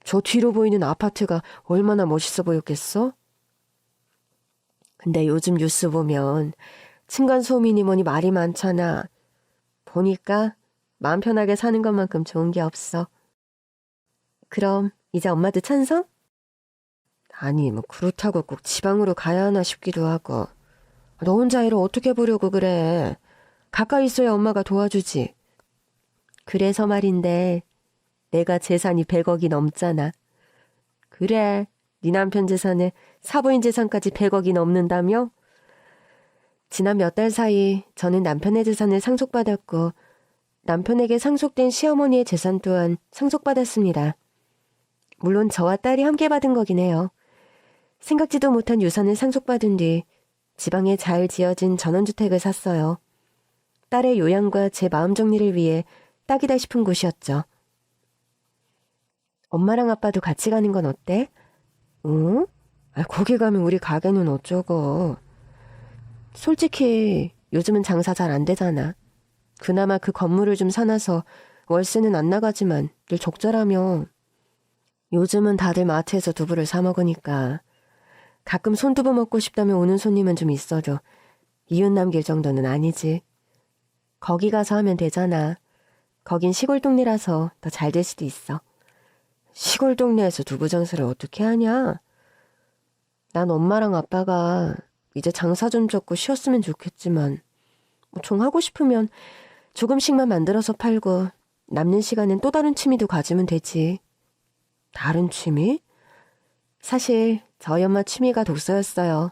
Speaker 1: 저 뒤로 보이는 아파트가 얼마나 멋있어 보였겠어? 근데 요즘 뉴스 보면 층간소음이니 뭐니 말이 많잖아. 보니까 마음 편하게 사는 것만큼 좋은 게 없어. 그럼 이제 엄마도 찬성? 아니 뭐 그렇다고 꼭 지방으로 가야 하나 싶기도 하고. 너 혼자 일을 어떻게 보려고 그래. 가까이 있어야 엄마가 도와주지. 그래서 말인데 내가 재산이 100억이 넘잖아. 그래, 네 남편 재산에 사부인 재산까지 100억이 넘는다며? 지난 몇 달 사이 저는 남편의 재산을 상속받았고 남편에게 상속된 시어머니의 재산 또한 상속받았습니다. 물론 저와 딸이 함께 받은 거긴 해요. 생각지도 못한 유산을 상속받은 뒤 지방에 잘 지어진 전원주택을 샀어요. 딸의 요양과 제 마음 정리를 위해 딱이다 싶은 곳이었죠. 엄마랑 아빠도 같이 가는 건 어때? 응? 거기 가면 우리 가게는 어쩌고. 솔직히 요즘은 장사 잘 안 되잖아. 그나마 그 건물을 좀 사놔서 월세는 안 나가지만 늘 적절하며. 요즘은 다들 마트에서 두부를 사 먹으니까 가끔 손두부 먹고 싶다면 오는 손님은 좀 있어도 이웃 남길 정도는 아니지. 거기 가서 하면 되잖아. 거긴 시골 동네라서 더 잘 될 수도 있어. 시골 동네에서 두부 장사를 어떻게 하냐? 난 엄마랑 아빠가 이제 장사 좀 접고 쉬었으면 좋겠지만 좀 하고 싶으면 조금씩만 만들어서 팔고 남는 시간엔 또 다른 취미도 가지면 되지. 다른 취미? 사실 저희 엄마 취미가 독서였어요.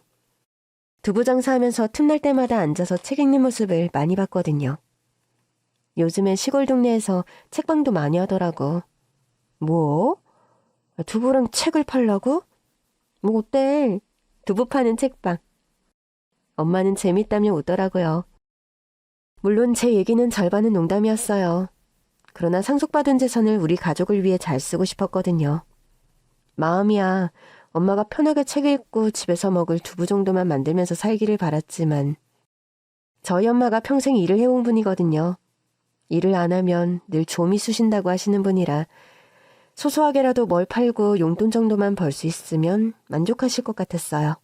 Speaker 1: 두부 장사하면서 틈날 때마다 앉아서 책 읽는 모습을 많이 봤거든요. 요즘엔 시골 동네에서 책방도 많이 하더라고. 뭐? 두부랑 책을 팔라고? 뭐 어때? 두부 파는 책방. 엄마는 재밌다며 웃더라고요. 물론 제 얘기는 절반은 농담이었어요. 그러나 상속받은 재산을 우리 가족을 위해 잘 쓰고 싶었거든요. 마음이야 엄마가 편하게 책 읽고 집에서 먹을 두부 정도만 만들면서 살기를 바랐지만 저희 엄마가 평생 일을 해온 분이거든요. 일을 안 하면 늘 좀이 쑤신다고 하시는 분이라 소소하게라도 뭘 팔고 용돈 정도만 벌 수 있으면 만족하실 것 같았어요.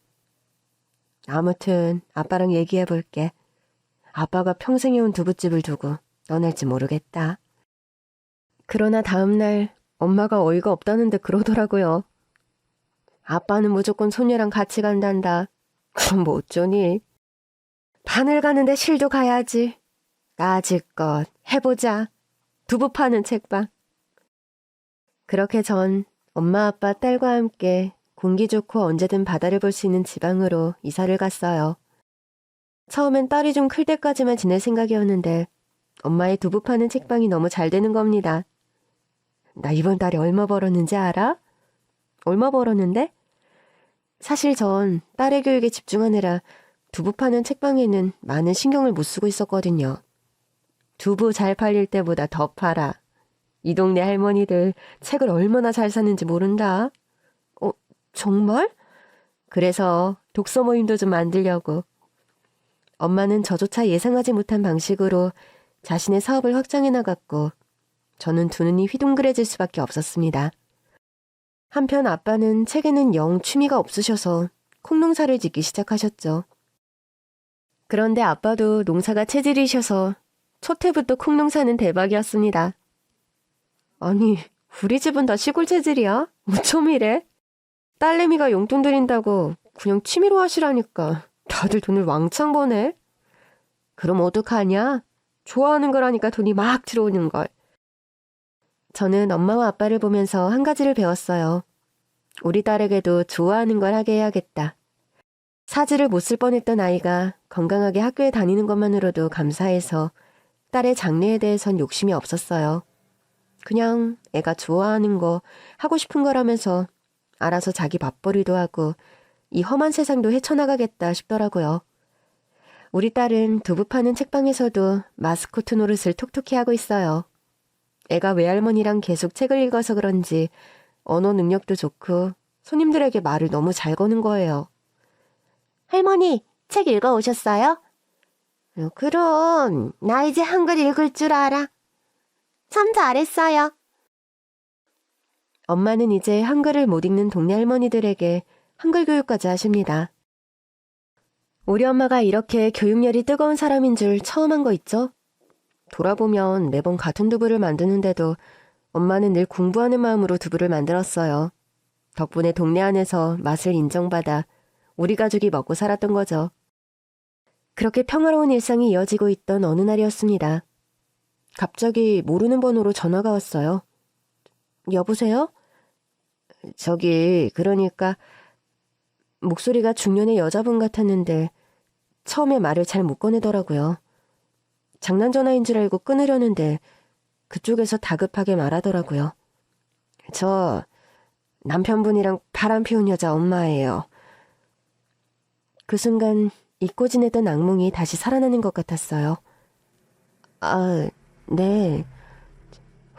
Speaker 1: 아무튼 아빠랑 얘기해 볼게. 아빠가 평생 해온 두부집을 두고 떠날지 모르겠다. 그러나 다음날 엄마가 어이가 없다는데 그러더라고요. 아빠는 무조건 소녀랑 같이 간단다. 그럼 뭐 어쩌니? 바늘 가는데 실도 가야지. 까짓것 해보자. 두부 파는 책방. 그렇게 전 엄마 아빠 딸과 함께 공기 좋고 언제든 바다를 볼 수 있는 지방으로 이사를 갔어요. 처음엔 딸이 좀 클 때까지만 지낼 생각이었는데 엄마의 두부 파는 책방이 너무 잘 되는 겁니다. 나 이번 달에 얼마 벌었는지 알아? 얼마 벌었는데? 사실 전 딸의 교육에 집중하느라 두부 파는 책방에는 많은 신경을 못 쓰고 있었거든요. 두부 잘 팔릴 때보다 더 팔아. 이 동네 할머니들 책을 얼마나 잘 사는지 모른다. 정말? 그래서 독서 모임도 좀 만들려고. 엄마는 저조차 예상하지 못한 방식으로 자신의 사업을 확장해 나갔고 저는 두 눈이 휘둥그레질 수밖에 없었습니다. 한편 아빠는 책에는 영 취미가 없으셔서 콩농사를 짓기 시작하셨죠. 그런데 아빠도 농사가 체질이셔서 첫 해부터 콩농사는 대박이었습니다. 아니, 우리 집은 다 시골 체질이야? 어쩜 이래? 딸내미가 용돈 드린다고 그냥 취미로 하시라니까 다들 돈을 왕창 버네. 그럼 어떡하냐? 좋아하는 거라니까 돈이 막 들어오는 걸. 저는 엄마와 아빠를 보면서 한 가지를 배웠어요. 우리 딸에게도 좋아하는 걸 하게 해야겠다. 사지를 못 쓸 뻔했던 아이가 건강하게 학교에 다니는 것만으로도 감사해서 딸의 장래에 대해선 욕심이 없었어요. 그냥 애가 좋아하는 거, 하고 싶은 거라면서 알아서 자기 밥벌이도 하고 이 험한 세상도 헤쳐나가겠다 싶더라고요. 우리 딸은 두부 파는 책방에서도 마스코트 노릇을 톡톡히 하고 있어요. 애가 외할머니랑 계속 책을 읽어서 그런지 언어 능력도 좋고 손님들에게 말을 너무 잘 거는 거예요. 할머니, 책 읽어 오셨어요? 그럼 나 이제 한글 읽을 줄 알아. 참 잘했어요. 엄마는 이제 한글을 못 읽는 동네 할머니들에게 한글 교육까지 하십니다. 우리 엄마가 이렇게 교육열이 뜨거운 사람인 줄 처음 한 거 있죠? 돌아보면 매번 같은 두부를 만드는데도 엄마는 늘 공부하는 마음으로 두부를 만들었어요. 덕분에 동네 안에서 맛을 인정받아 우리 가족이 먹고 살았던 거죠. 그렇게 평화로운 일상이 이어지고 있던 어느 날이었습니다. 갑자기 모르는 번호로 전화가 왔어요. 여보세요? 그러니까 목소리가 중년의 여자분 같았는데 처음에 말을 잘 못 꺼내더라고요. 장난 전화인 줄 알고 끊으려는데 그쪽에서 다급하게 말하더라고요. 저 남편분이랑 바람 피운 여자 엄마예요. 그 순간 잊고 지내던 악몽이 다시 살아나는 것 같았어요. 아, 네.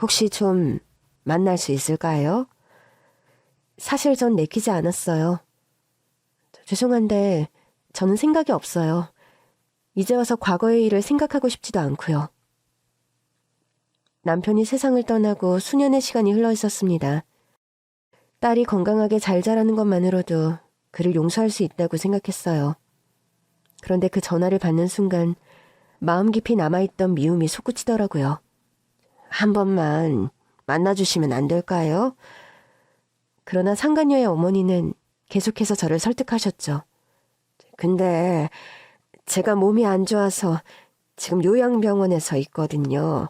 Speaker 1: 혹시 좀 만날 수 있을까요? 사실 전 내키지 않았어요. 죄송한데 저는 생각이 없어요. 이제 와서 과거의 일을 생각하고 싶지도 않고요. 남편이 세상을 떠나고 수년의 시간이 흘러 있었습니다. 딸이 건강하게 잘 자라는 것만으로도 그를 용서할 수 있다고 생각했어요. 그런데 그 전화를 받는 순간 마음 깊이 남아있던 미움이 솟구치더라고요. 한 번만 만나주시면 안 될까요? 그러나 상간녀의 어머니는 계속해서 저를 설득하셨죠. 근데 제가 몸이 안 좋아서 지금 요양병원에서 있거든요.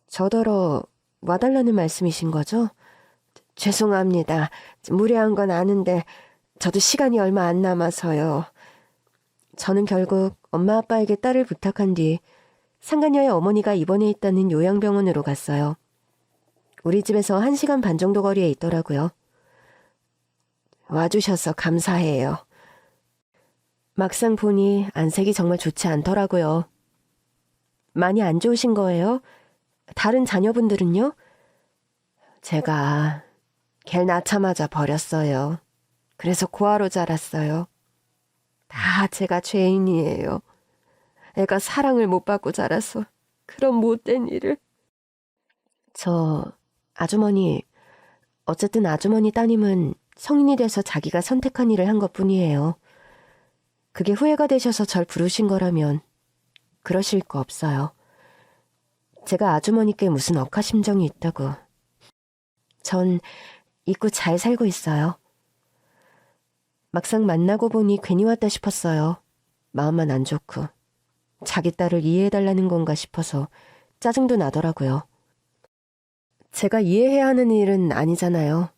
Speaker 1: 저더러 와달라는 말씀이신 거죠? 죄송합니다. 무례한 건 아는데 저도 시간이 얼마 안 남아서요. 저는 결국 엄마 아빠에게 딸을 부탁한 뒤 상간녀의 어머니가 입원해 있다는 요양병원으로 갔어요. 우리 집에서 1시간 반 정도 거리에 있더라고요. 와주셔서 감사해요. 막상 보니 안색이 정말 좋지 않더라고요. 많이 안 좋으신 거예요? 다른 자녀분들은요? 제가 걔 낳자마자 버렸어요. 그래서 고아로 자랐어요. 다 제가 죄인이에요. 애가 사랑을 못 받고 자라서 그런 못된 일을. 아주머니, 어쨌든 아주머니 따님은 성인이 돼서 자기가 선택한 일을 한 것뿐이에요. 그게 후회가 되셔서 절 부르신 거라면 그러실 거 없어요. 제가 아주머니께 무슨 억하심정이 있다고. 전 잊고 잘 살고 있어요. 막상 만나고 보니 괜히 왔다 싶었어요. 마음만 안 좋고. 자기 딸을 이해해달라는 건가 싶어서 짜증도 나더라고요. 제가 이해해야 하는 일은 아니잖아요.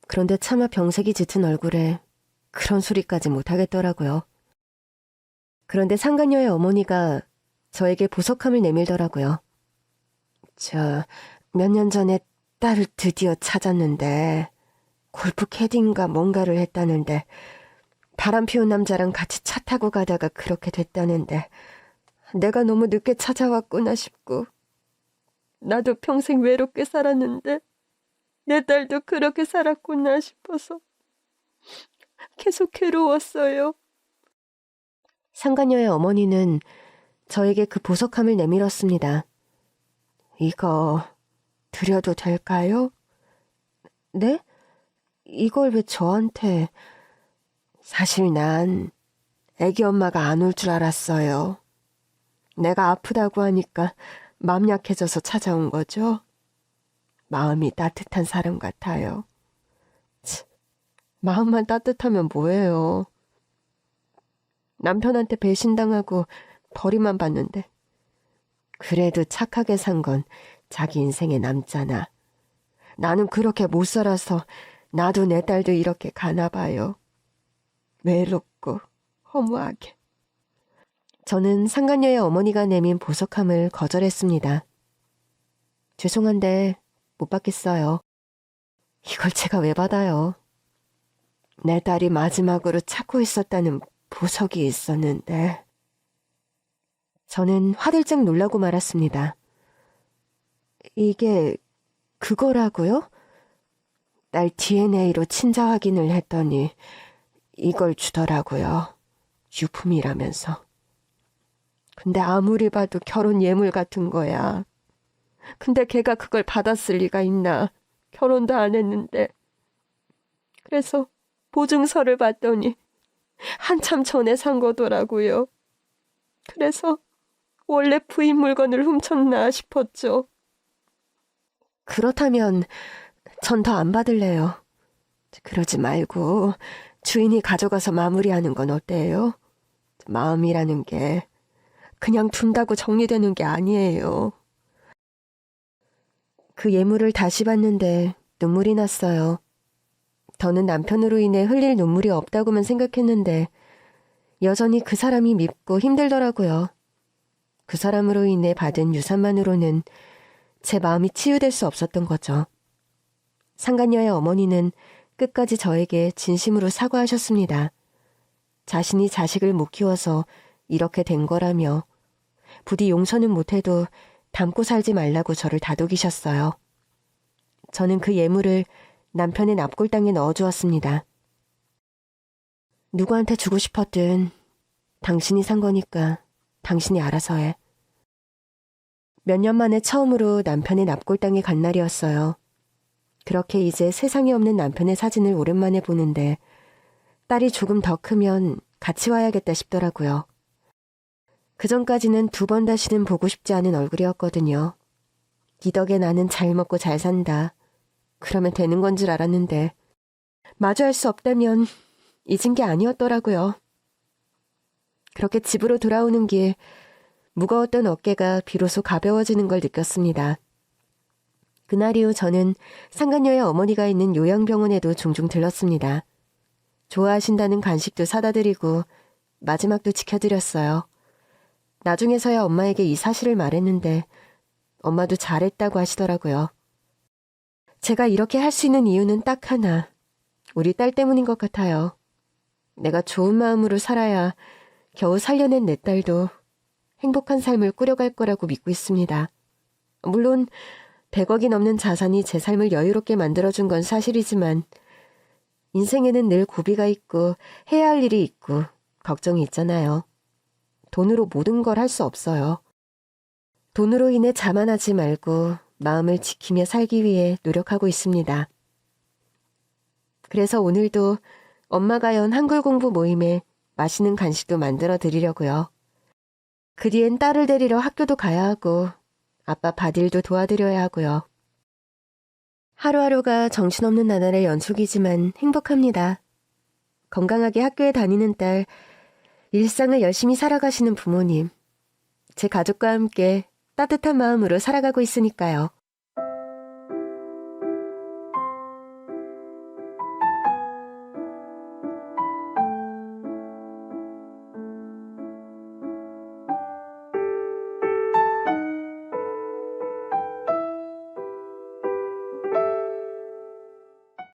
Speaker 1: 그런데 차마 병색이 짙은 얼굴에 그런 소리까지 못하겠더라고요. 그런데 상간녀의 어머니가 저에게 보석함을 내밀더라고요. 몇 년 전에 딸을 드디어 찾았는데 골프 캐디인가 뭔가를 했다는데 바람 피운 남자랑 같이 차 타고 가다가 그렇게 됐다는데 내가 너무 늦게 찾아왔구나 싶고 나도 평생 외롭게 살았는데 내 딸도 그렇게 살았구나 싶어서 계속 괴로웠어요. 상간녀의 어머니는 저에게 그 보석함을 내밀었습니다. 이거 드려도 될까요? 네? 이걸 왜 저한테? 사실 난 애기 엄마가 안 올 줄 알았어요. 내가 아프다고 하니까 마음 약해져서 찾아온 거죠. 마음이 따뜻한 사람 같아요. 마음만 따뜻하면 뭐예요. 남편한테 배신당하고 벌이만 받는데. 그래도 착하게 산 건 자기 인생에 남잖아. 나는 그렇게 못 살아서 나도 내 딸도 이렇게 가나 봐요. 외롭고 허무하게. 저는 상간녀의 어머니가 내민 보석함을 거절했습니다. 죄송한데 못 받겠어요. 이걸 제가 왜 받아요? 내 딸이 마지막으로 찾고 있었다는 보석이 있었는데. 저는 화들짝 놀라고 말았습니다. 이게 그거라고요? 딸 DNA로 친자 확인을 했더니 이걸 주더라고요. 유품이라면서. 근데 아무리 봐도 결혼 예물 같은 거야. 근데 걔가 그걸 받았을 리가 있나. 결혼도 안 했는데. 그래서 보증서를 봤더니 한참 전에 산 거더라고요. 그래서 원래 부인 물건을 훔쳤나 싶었죠. 그렇다면 전 더 안 받을래요. 그러지 말고 주인이 가져가서 마무리하는 건 어때요? 마음이라는 게 그냥 둔다고 정리되는 게 아니에요. 그 예물을 다시 봤는데 눈물이 났어요. 더는 남편으로 인해 흘릴 눈물이 없다고만 생각했는데 여전히 그 사람이 밉고 힘들더라고요. 그 사람으로 인해 받은 유산만으로는 제 마음이 치유될 수 없었던 거죠. 상간녀의 어머니는 끝까지 저에게 진심으로 사과하셨습니다. 자신이 자식을 못 키워서 이렇게 된 거라며 부디 용서는 못해도 담고 살지 말라고 저를 다독이셨어요. 저는 그 예물을 남편의 납골당에 넣어주었습니다. 누구한테 주고 싶었든 당신이 산 거니까 당신이 알아서 해. 몇 년 만에 처음으로 남편의 납골당에 간 날이었어요. 그렇게 이제 세상에 없는 남편의 사진을 오랜만에 보는데 딸이 조금 더 크면 같이 와야겠다 싶더라고요. 그전까지는 2번 다시는 보고 싶지 않은 얼굴이었거든요. 이 덕에 나는 잘 먹고 잘 산다. 그러면 되는 건 줄 알았는데 마주할 수 없다면 잊은 게 아니었더라고요. 그렇게 집으로 돌아오는 길 무거웠던 어깨가 비로소 가벼워지는 걸 느꼈습니다. 그날 이후 저는 상간녀의 어머니가 있는 요양병원에도 종종 들렀습니다. 좋아하신다는 간식도 사다 드리고 마지막도 지켜드렸어요. 나중에서야 엄마에게 이 사실을 말했는데 엄마도 잘했다고 하시더라고요. 제가 이렇게 할 수 있는 이유는 딱 하나. 우리 딸 때문인 것 같아요. 내가 좋은 마음으로 살아야 겨우 살려낸 내 딸도 행복한 삶을 꾸려갈 거라고 믿고 있습니다. 물론 100억이 넘는 자산이 제 삶을 여유롭게 만들어준 건 사실이지만 인생에는 늘 고비가 있고 해야 할 일이 있고 걱정이 있잖아요. 돈으로 모든 걸 할 수 없어요. 돈으로 인해 자만하지 말고 마음을 지키며 살기 위해 노력하고 있습니다. 그래서 오늘도 엄마가 연 한글 공부 모임에 맛있는 간식도 만들어 드리려고요. 그 뒤엔 딸을 데리러 학교도 가야 하고 아빠 밭일도 도와드려야 하고요. 하루하루가 정신없는 나날의 연속이지만 행복합니다. 건강하게 학교에 다니는 딸, 일상을 열심히 살아가시는 부모님, 제 가족과 함께 따뜻한 마음으로 살아가고 있으니까요.